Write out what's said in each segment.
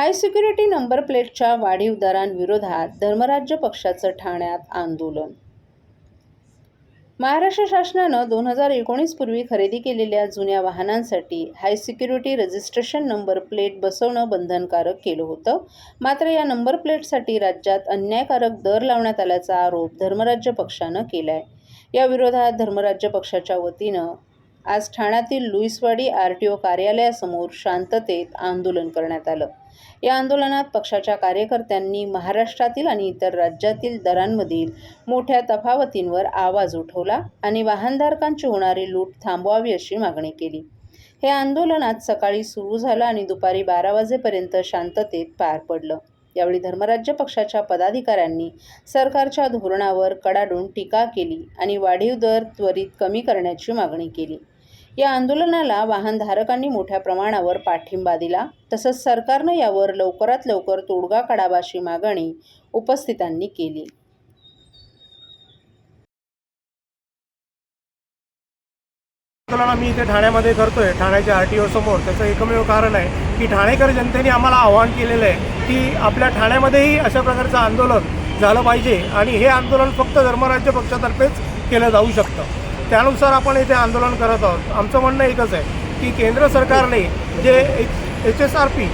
हाय security number प्लेटच्या वाढीव दरांविरोधात धर्मराज्य पक्षाचं ठाण्यात आंदोलन. महाराष्ट्र शासनानं 2019 पूर्वी खरेदी केलेल्या जुन्या वाहनांसाठी हाय सिक्युरिटी रजिस्ट्रेशन नंबर प्लेट बसवणं बंधनकारक केलं होतं. मात्र या नंबर प्लेटसाठी राज्यात अन्यायकारक दर लावण्यात आल्याचा आरोप धर्मराज्य पक्षानं केलाय. या विरोधात धर्मराज्य पक्षाच्या वतीनं आज ठाण्यातील लुईसवाडी RTO कार्यालयासमोर शांततेत आंदोलन करण्यात आलं. या आंदोलनात पक्षाच्या कार्यकर्त्यांनी महाराष्ट्रातील आणि इतर राज्यातील दरांमधील मोठ्या तफावतींवर आवाज उठवला आणि वाहनधारकांची होणारी लूट थांबवावी अशी मागणी केली. हे आंदोलन आज सकाळी सुरू झालं आणि दुपारी 12 वाजेपर्यंत शांततेत पार पडलं. यावेळी धर्मराज्य पक्षाच्या पदाधिकाऱ्यांनी सरकारच्या धोरणावर कडाडून टीका केली आणि वाढीव दर त्वरित कमी करण्याची मागणी केली. या आंदोलनाला वाहनधारकांनी मोठ्या प्रमाणावर पाठिंबा दिला. तसंच सरकारनं यावर लवकरात लवकर तोडगा काढावा अशी मागणी उपस्थितांनी केली. आंदोलन आम्ही इथे ठाण्यामध्ये करतोय, ठाण्याच्या RTO समोर. त्याचं एकमेव कारण आहे की ठाणेकर जनतेने आम्हाला आवाहन केलेलं आहे की आपल्या ठाण्यामध्येही अशा प्रकारचं आंदोलन झालं पाहिजे आणि हे आंदोलन फक्त धर्मराज्य पक्षातर्फेच केलं जाऊ शकतं. त्यानुसार आपण इथे आंदोलन करत आहोत. आमचं म्हणणं एकच आहे की केंद्र सरकारने जे HSRP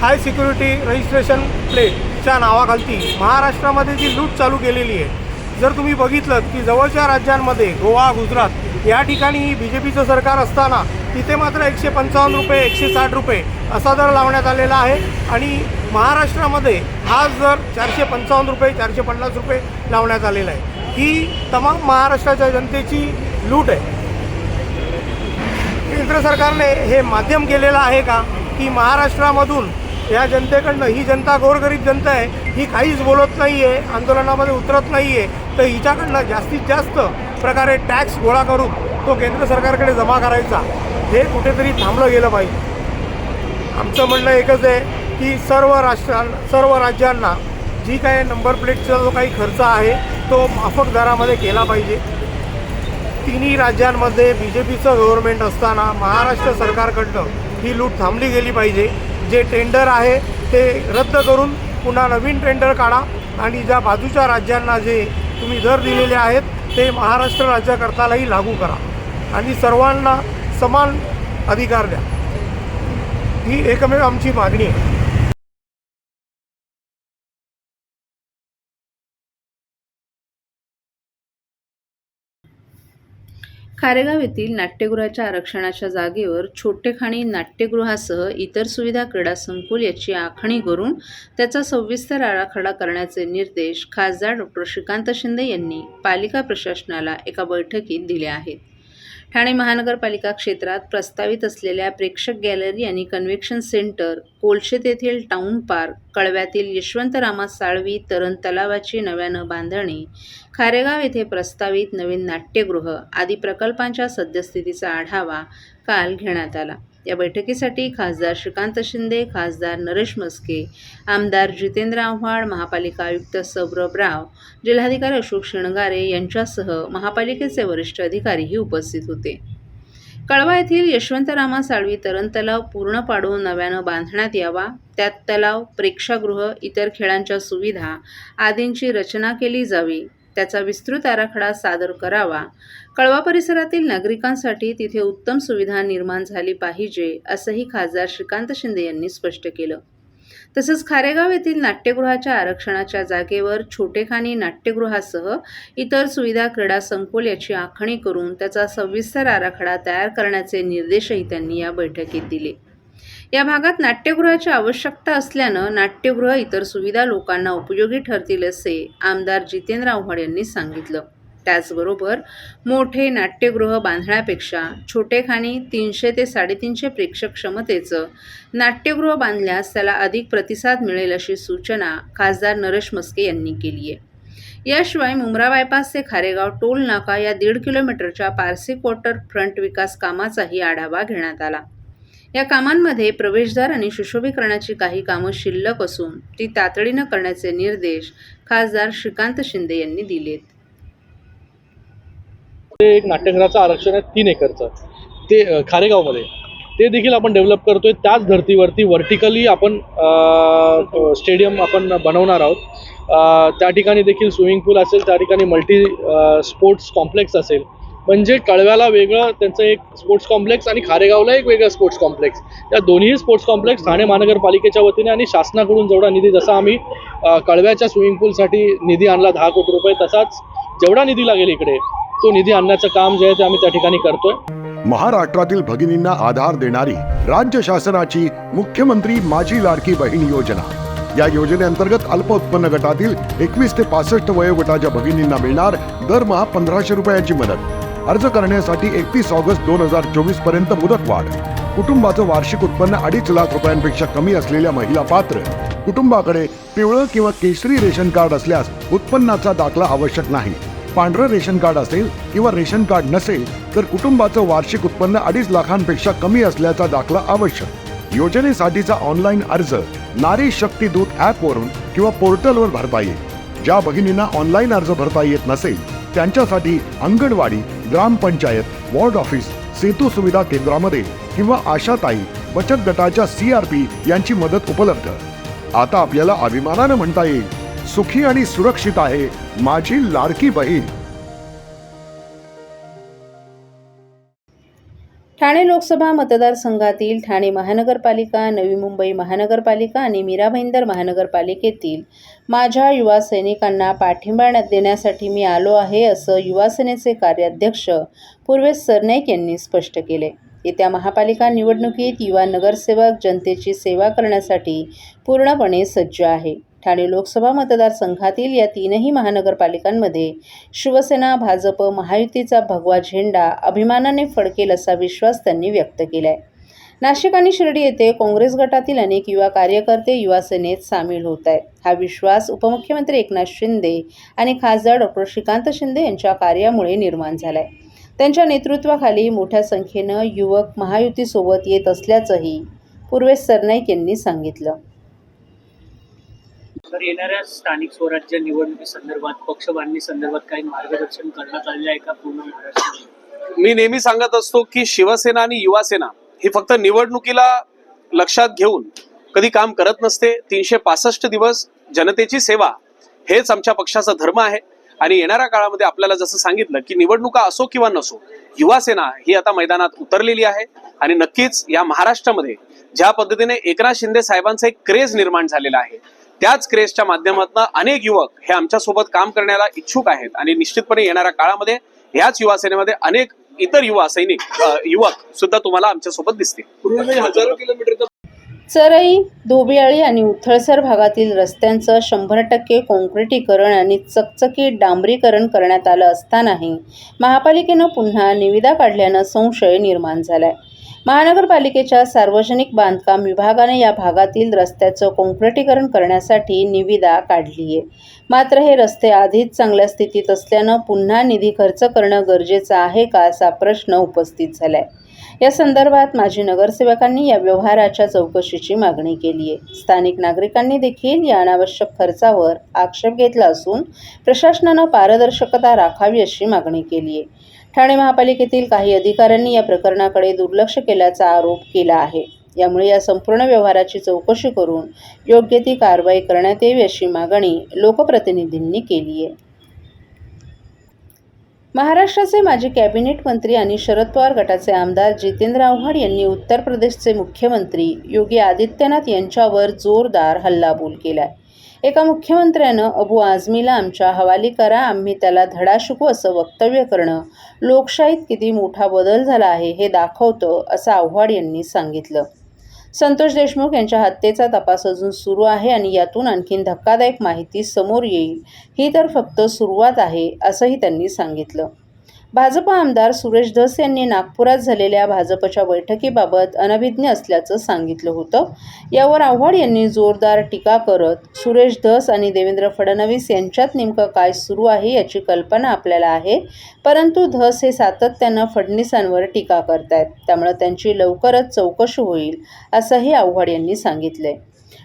हाय सिक्युरिटी रजिस्ट्रेशन प्लेटच्या नावाखाली महाराष्ट्रामध्ये जी लूट चालू केलेली आहे, जर तुम्ही बघितलं की जवळच्या राज्यांमध्ये गोवा, गुजरात या ठिकाणी BJPचं सरकार असताना तिथे मात्र 155 रुपये, 160 रुपये असा दर लावण्यात आलेला आहे आणि महाराष्ट्रामध्ये हाच दर 455 रुपये, 450 रुपये लावण्यात आलेला आहे. ही तमाम महाराष्ट्राच्या जनतेची लूट आहे. केंद्र सरकारने हे माध्यम केलेलं आहे का की महाराष्ट्रामधून या जनतेकडनं, ही जनता गोरगरीब जनता आहे, ही काहीच बोलत नाही आहे, आंदोलनामध्ये उतरत नाही आहे, तर हिच्याकडनं जास्तीत जास्त प्रकारे टॅक्स गोळा करून तो केंद्र सरकारकडे जमा करायचा, हे कुठेतरी थांबलं गेलं पाहिजे. आमचं म्हणणं एकच आहे की सर्व राज्यांना जी काय नंबर प्लेटचा जो काही खर्च आहे तो माफक दरामध्ये केला पाहिजे. तिन्ही राज्यांमध्ये BJPचं गव्हर्नमेंट असताना महाराष्ट्र सरकारकडनं ही लूट थांबली गेली पाहिजे. जे टेंडर आहे ते रद्द करून पुन्हा नवीन टेंडर काढा आणि ज्या बाजूच्या राज्यांना जे तुम्ही दर दिलेले आहेत ते महाराष्ट्र राज्याकरतालाही लागू करा आणि सर्वांना समान अधिकार द्या. ही एकमेव आमची मागणी आहे. खारेगाव येथील नाट्यगृहाच्या आरक्षणाच्या जागेवर छोटेखानी नाट्यगृहासह इतर सुविधा क्रीडा संकुल याची आखणी करून त्याचा सविस्तर आराखडा करण्याचे निर्देश खासदार डॉ. श्रीकांत शिंदे यांनी पालिका प्रशासनाला एका बैठकीत दिले आहेत. ठाणे महानगरपालिका क्षेत्रात प्रस्तावित असलेल्या प्रेक्षक गॅलरी आणि कन्व्हेन्शन सेंटर, कोलशेत येथील टाऊन पार्क, कळव्यातील यशवंतरामा साळवी तरण तलावाची नव्यानं बांधणी, खारेगाव येथे प्रस्तावित नवीन नाट्यगृह आदी प्रकल्पांच्या सद्यस्थितीचा आढावा काल घेण्यात आला. या बैठकीसाठी खासदार श्रीकांत शिंदे, खासदार नरेश मस्के, आमदार जितेंद्र आव्हाड, महापालिका आयुक्त सौरभ राव, जिल्हाधिकारी अशोक शिणगारे यांच्यासह महापालिकेचे वरिष्ठ अधिकारीही उपस्थित होते. कळवा येथील यशवंतरामा साळवी तरण तलाव पूर्ण पाडून नव्यानं बांधण्यात यावा, त्यात तलाव, प्रेक्षागृह, इतर खेळांच्या सुविधा आदींची रचना केली जावी, त्याचा विस्तृत आराखडा सादर करावा. कळवा परिसरातील नागरिकांसाठी तिथे उत्तम सुविधा निर्माण झाली पाहिजे असंही खासदार श्रीकांत शिंदे यांनी स्पष्ट केलं. तसंच खारेगाव येथील नाट्यगृहाच्या आरक्षणाच्या जागेवर छोटेखानी नाट्यगृहासह इतर सुविधा क्रीडा संकुल याची आखणी करून त्याचा सविस्तर आराखडा तयार करण्याचे निर्देशही त्यांनी या बैठकीत दिले. या भागात नाट्यगृहाची आवश्यकता असल्यानं नाट्यगृह इतर सुविधा लोकांना उपयोगी ठरतील असे आमदार जितेंद्र आव्हाड यांनी सांगितलं. त्याचबरोबर मोठे नाट्यगृह बांधण्यापेक्षा छोटेखानी 300 ते 350 प्रेक्षक क्षमतेचं नाट्यगृह बांधल्यास त्याला अधिक प्रतिसाद मिळेल अशी सूचना खासदार नरेश मस्के यांनी केली आहे. याशिवाय मुंब्रा बायपास ते खारेगाव टोल नाका या 1.5 किलोमीटरच्या पारसी क्वार्टर फ्रंट विकास कामाचाही आढावा घेण्यात आला. या कामांमध्ये प्रवेशद्वार आणि सुशोभीकरणाची काही कामं शिल्लक असून ती तातडीनं करण्याचे निर्देश खासदार श्रीकांत शिंदे यांनी दिलेत. एक नाट्यगृहाचं आरक्षण आहे 3 एकरचं, ते खारेगावमध्ये. ते देखील आपण डेव्हलप करतोय. त्याच धर्तीवरती व्हर्टिकली आपण स्टेडियम आपण बनवणार आहोत. त्या ठिकाणी देखील स्विमिंग पूल असेल, त्या ठिकाणी मल्टी स्पोर्ट्स कॉम्प्लेक्स असेल. म्हणजे कळव्याला वेगळं त्यांचं एक स्पोर्ट्स कॉम्प्लेक्स आणि खारेगावला एक वेगळं स्पोर्ट्स कॉम्प्लेक्स. या दोन्ही स्पोर्ट्स कॉम्प्लेक्स ठाणे महानगरपालिकेच्या वतीने आणि शासनाकडून जेवढा निधी, जसा आम्ही कळव्याच्या स्विमिंग पूलसाठी निधी आणला 10 कोटी रुपये, तसाच जेवढा निधी लागेल इकडे तो निधी आणण्याचं काम जे आहे ते आम्ही त्या ठिकाणी करतोय. महाराष्ट्रातील भगिनींना आधार देणारी राज्य शासनाची मुख्यमंत्री माझी लाडकी बहीण योजना. या योजनेअंतर्गत अल्प उत्पन्न गटातील 21 ते 65 वयोगटाच्या भगिनींना मिळणार दरमहा 1500 रुपयांची मदत. अर्ज करण्यासाठी 31 ऑगस्ट 2024 पर्यंत मुदतवाढ. कुटुंबाचं वार्षिक उत्पन्न 2.5 लाख रुपयांपेक्षा कमी असलेल्या महिला पात्र. कुटुंबाकडे पिवळं किंवा केशरी रेशन कार्ड असल्यास उत्पन्नाचा दाखला आवश्यक नाही. पांढरं रेशन कार्ड असेल किंवा रेशन कार्ड नसेल तर कुटुंबाचं वार्षिक उत्पन्न 2.5 लाखांपेक्षा कमी असल्याचा दाखला आवश्यक. योजनेसाठीचा ऑनलाईन अर्ज नारी शक्ती दूत ॲपवरून किंवा पोर्टलवर भरता येईल. ज्या भगिनींना ऑनलाईन अर्ज भरता येत नसेल त्यांच्यासाठी अंगणवाडी, ग्रामपंचायत, वॉर्ड ऑफिस, सेतू सुविधा केंद्रामध्ये किंवा आशाताई बचत गटाच्या CRP यांची मदत उपलब्ध. आता आपल्याला अभिमानानं म्हणता येईल, सुखी आणि सुरक्षित आहे माझी लाडकी बहीण. ठाणे लोकसभा मतदारसंघातील ठाणे महानगरपालिका, नवी मुंबई महानगरपालिका आणि मीरा भाईंदर महानगरपालिकेतील माझ्या युवा सैनिकांना पाठिंबा देण्यासाठी मी आलो आहे, असं युवासेनेचे कार्याध्यक्ष पूर्वेश सरनाईक यांनी स्पष्ट केले. येत्या महापालिका निवडणुकीत युवा नगरसेवक जनतेची सेवा करण्यासाठी पूर्णपणे सज्ज आहे. ठाणे लोकसभा मतदारसंघातील या 3ही महानगरपालिकांमध्ये शिवसेना, भाजप, महायुतीचा भगवा झेंडा अभिमानाने फडकेल असा विश्वास त्यांनी व्यक्त केलाय. नाशिक आणि शिर्डी येथे काँग्रेस गटातील अनेक युवा कार्यकर्ते युवा सेनेत सामील होत आहेत. हा विश्वास उपमुख्यमंत्री एकनाथ शिंदे आणि खासदार डॉक्टर श्रीकांत शिंदे यांच्या कार्यामुळे निर्माण झालाय. त्यांच्या नेतृत्वाखाली मोठ्या संख्येनं युवक महायुतीसोबत येत असल्याचंही पूर्वेश सरनाईक यांनी सांगितलं. तर येणाऱ्या स्थानिक स्वराज्य निवडणुकीसंदर्भात पक्षबांधणी संदर्भात काही मार्गदर्शन करण्यात आले आहे का पूर्ण महाराष्ट्रात? मी नेहमी सांगत असतो की शिवसेना आणि युवासेना ही फक्त निवडणुकीला लक्षात घेऊन कधी काम करत नसते. 365 दिवस जनतेची सेवा हेच आमच्या पक्षाचा धर्म आहे. आणि येणाऱ्या काळामध्ये आपल्याला जसं सांगितलं की निवडणुका असो किंवा नसो, युवासेना ही आता मैदानात उतरलेली आहे. आणि नक्कीच या महाराष्ट्रामध्ये ज्या पद्धतीने एकनाथ शिंदे साहेबांचा एक क्रेज निर्माण झालेला आहे, त्याच क्रेजच्या माध्यमातून अनेक युवक हे आमच्यासोबत काम करण्याला इच्छुक आहेत. आणि निश्चितपणे येणाऱ्या काळामध्ये याच युवासेनेमध्ये अनेक इतर युवा सैनिक युवक सुद्धा तुम्हाला आमच्यासोबत दिसतील. हजारो किलोमीटरचा चरई, धोबियाळी आणि उथळसर भागातील रस्त्यांचं 100% काँक्रिटीकरण आणि चकचकीत डांबरीकरण करण्यात आलं असतानाही महापालिकेनं पुन्हा निविदा काढल्यानं संशय निर्माण झालाय. महानगरपालिकेच्या सार्वजनिक बांधकाम विभागाने या भागातील रस्त्याचं काँक्रिटीकरण करण्यासाठी निविदा काढली आहे. मात्र हे रस्ते आधीच चांगल्या स्थितीत असल्यानं पुन्हा निधी खर्च करणं गरजेचं आहे का, असा प्रश्न उपस्थित झालाय. या संदर्भात माजी नगरसेवकांनी या व्यवहाराच्या चौकशीची मागणी केली आहे. स्थानिक नागरिकांनी देखील या अनावश्यक खर्चावर आक्षेप घेतला असून प्रशासनानं पारदर्शकता राखावी अशी मागणी केली आहे. ठाणे महापालिकेतील काही अधिकाऱ्यांनी या प्रकरणाकडे दुर्लक्ष केल्याचा आरोप केला आहे. यामुळे या संपूर्ण व्यवहाराची चौकशी करून योग्य ती कारवाई करण्यात यावी अशी मागणी लोकप्रतिनिधींनी केली आहे. महाराष्ट्राचे माजी कॅबिनेट मंत्री आणि शरद पवार गटाचे आमदार जितेंद्र आव्हाड यांनी उत्तर प्रदेशचे मुख्यमंत्री योगी आदित्यनाथ यांच्यावर जोरदार हल्लाबोल केलाय. एका मुख्यमंत्र्यानं अबू आझमीला आमच्या हवाली करा, आम्ही त्याला धडा शिकू असं वक्तव्य करणं लोकशाहीत किती मोठा बदल झाला आहे हे दाखवतं, असं आव्हाड यांनी सांगितलं. संतोष देशमुख यांच्या हत्येचा तपास अजून सुरू आहे आणि यातून आणखीन धक्कादायक माहिती समोर येईल, ही तर फक्त सुरुवात आहे, असंही त्यांनी सांगितलं. भाजप आमदार सुरेश धस यांनी नागपुरात झालेल्या भाजपच्या बैठकीबाबत अनभिज्ञ असल्याचं सांगितलं होतं. यावर आव्हाड यांनी जोरदार टीका करत सुरेश धस आणि देवेंद्र फडणवीस यांच्यात नेमकं काय सुरू आहे याची कल्पना आपल्याला आहे, परंतु धस हे सातत्यानं फडणवीसांवर टीका करतायत, त्यामुळे त्यांची लवकरच चौकशी होईल, असंही आव्हाड यांनी सांगितलंय.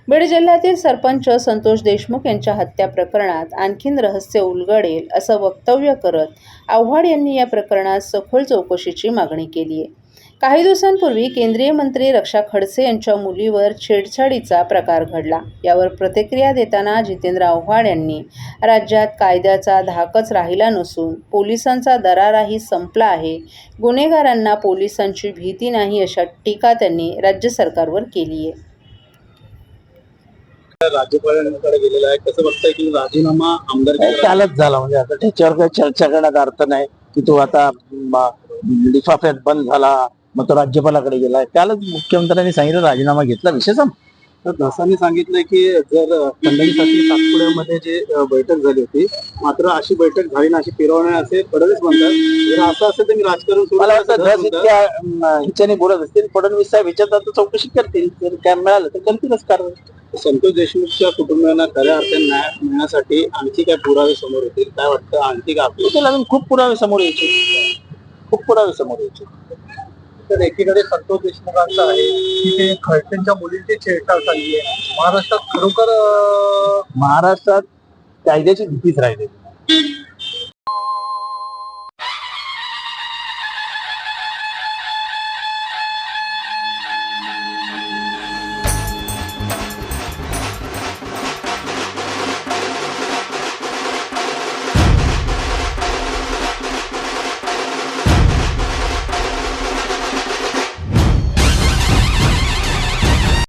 बीड जिल्ह्यातील सरपंच संतोष देशमुख यांच्या हत्या प्रकरणात आणखीन रहस्य उलगडेल असं वक्तव्य करत आव्हाड यांनी या प्रकरणात सखोल चौकशीची मागणी केली आहे. काही दिवसांपूर्वी केंद्रीय मंत्री रक्षा खडसे यांच्या मुलीवर छेडछाडीचा प्रकार घडला. यावर प्रतिक्रिया देताना जितेंद्र आव्हाड यांनी राज्यात कायद्याचा धाकच राहिला नसून पोलिसांचा दराराही संपला आहे, गुन्हेगारांना पोलिसांची भीती नाही, अशा टीका त्यांनी राज्य सरकारवर केली आहे. राज्यपालांकडे गेलेला आहे, कसं बघताय की राजीनामा आमदार कालच झाला, म्हणजे आता त्याच्यावर काही चर्चा करण्यात अर्थ नाही की तो आता लिफाफ्यात बंद झाला मग तो राज्यपालाकडे गेलाय. कालच मुख्यमंत्र्यांनी सांगितलं राजीनामा घेतला, विषय संपला. तर दासांनी सांगितलंय की जर खंडणीसाठी सातपुड्यामध्ये जे बैठक झाली होती, मात्र अशी बैठक झाली ना, अशी फिरवण्या असे फडणवीस म्हणतात. जर असं असेल तर मी राजकारण सुरू मला वाटतं धस इतक्या ह्याच्याने बोलत असतील. फडणवीस साहेब ह्याच्यात आता चौकशी करतील, जर काय मिळालं तर करतीलच कारवाई. संतोष देशमुखच्या कुटुंबियांना खऱ्या अर्थाने न्याय मिळण्यासाठी आणखी काय पुरावे समोर येतील, काय वाटतं? आणखी काय आपल्याला अजून खूप पुरावे समोर यायचे, खूप पुरावे समोर यायचे. तर एकीकडे संतोष देशमुखांचं आहे की ते खडसेंच्या मुलींची छेडछाड झाली आहे. महाराष्ट्रात खरोखर महाराष्ट्रात कायद्याची भीतीच राहिली.